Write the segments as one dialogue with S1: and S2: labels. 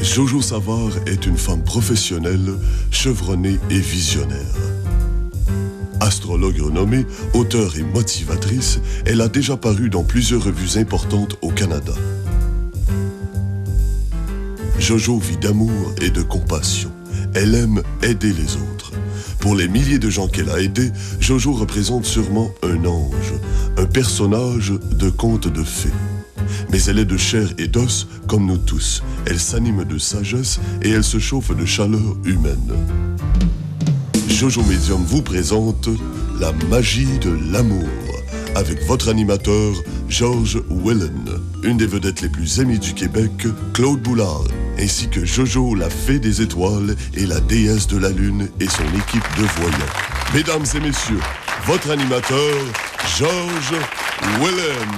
S1: Jojo Savard est une femme professionnelle, chevronnée et visionnaire. Astrologue renommée, auteure et motivatrice, elle a déjà paru dans plusieurs revues importantes au Canada. Jojo vit d'amour et de compassion. Elle aime aider les autres. Pour les milliers de gens qu'elle a aidés, Jojo représente sûrement un ange, un personnage de conte de fées. Mais elle est de chair et d'os comme nous tous. Elle s'anime de sagesse et elle se chauffe de chaleur humaine. Jojo Medium vous présente la magie de l'amour avec votre animateur Georges Wellen, une des vedettes les plus aimées du Québec, Claude Boulard, ainsi que Jojo, la fée des étoiles et la déesse de la lune et son équipe de voyants. Mesdames et messieurs, votre animateur Georges Wellen.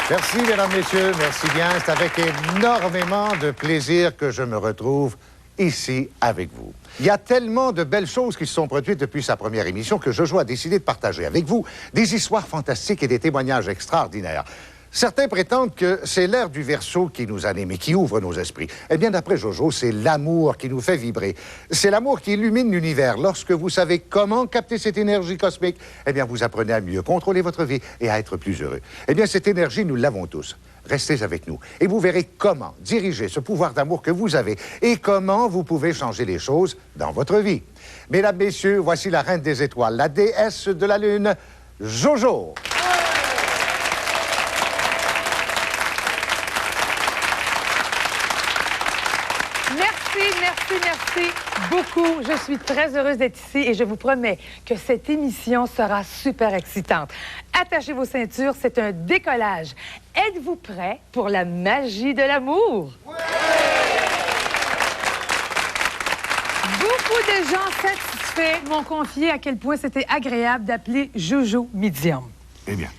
S2: Merci, mesdames, messieurs, merci bien. C'est avec énormément de plaisir que je me retrouve ici avec vous. Il y a tellement de belles choses qui se sont produites depuis sa première émission que Jojo a décidé de partager avec vous des histoires fantastiques et des témoignages extraordinaires. Certains prétendent que c'est l'ère du Verseau qui nous anime et qui ouvre nos esprits. Eh bien, d'après Jojo, c'est l'amour qui nous fait vibrer. C'est l'amour qui illumine l'univers. Lorsque vous savez comment capter cette énergie cosmique, eh bien, vous apprenez à mieux contrôler votre vie et à être plus heureux. Eh bien, cette énergie, nous l'avons tous. Restez avec nous et vous verrez comment diriger ce pouvoir d'amour que vous avez et comment vous pouvez changer les choses dans votre vie. Mesdames, messieurs, voici la reine des étoiles, la déesse de la lune, Jojo.
S3: Merci beaucoup. Je suis très heureuse d'être ici et je vous promets que cette émission sera super excitante. Attachez vos ceintures, c'est un décollage. Êtes-vous prêts pour la magie de l'amour? Oui! Beaucoup de gens satisfaits m'ont confié à quel point c'était agréable d'appeler Jojo Medium.
S2: Eh bien.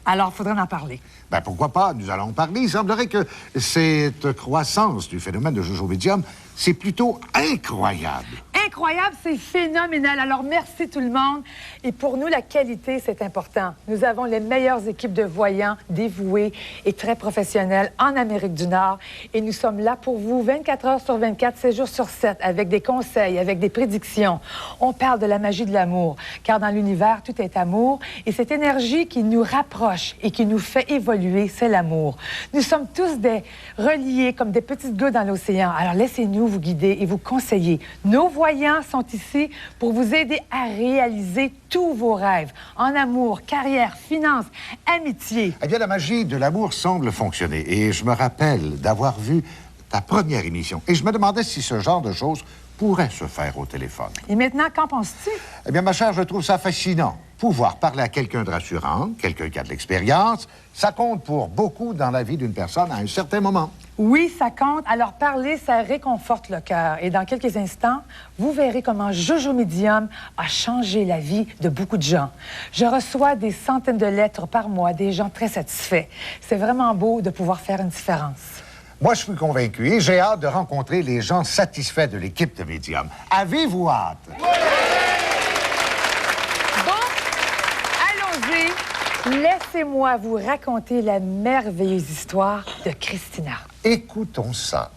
S3: Alors, il faudrait en parler.
S2: Ben, pourquoi pas? Nous allons en parler. Il semblerait que cette croissance du phénomène de Jojo Medium, c'est plutôt incroyable.
S3: Incroyable, c'est phénoménal. Alors, merci tout le monde. Et pour nous, la qualité, c'est important. Nous avons les meilleures équipes de voyants dévoués et très professionnels en Amérique du Nord. Et nous sommes là pour vous 24 heures sur 24, 7 jours sur 7, avec des conseils, avec des prédictions. On parle de la magie de l'amour, car dans l'univers, tout est amour. Et cette énergie qui nous rapproche et qui nous fait évoluer, c'est l'amour. Nous sommes tous des reliés comme des petites gouttes dans l'océan. Alors, laissez-nous vous guider et vous conseiller. Nos voyants sont ici pour vous aider à réaliser tous vos rêves en amour, carrière, finances, amitié.
S2: Eh bien, la magie de l'amour semble fonctionner. Et je me rappelle d'avoir vu ta première émission. Et je me demandais si ce genre de choses pourrait se faire au téléphone.
S3: Et maintenant, qu'en penses-tu?
S2: Eh bien, ma chère, je trouve ça fascinant. Pouvoir parler à quelqu'un de rassurant, quelqu'un qui a de l'expérience, ça compte pour beaucoup dans la vie d'une personne à un certain moment.
S3: Oui, ça compte. Alors, parler, ça réconforte le cœur. Et dans quelques instants, vous verrez comment Jojo Medium a changé la vie de beaucoup de gens. Je reçois des centaines de lettres par mois, des gens très satisfaits. C'est vraiment beau de pouvoir faire une différence.
S2: Moi, je suis convaincu et j'ai hâte de rencontrer les gens satisfaits de l'équipe de Medium. Avez-vous hâte?
S3: Bon, allons-y. Laissez-moi vous raconter la merveilleuse histoire de Christina.
S2: Écoutons ça.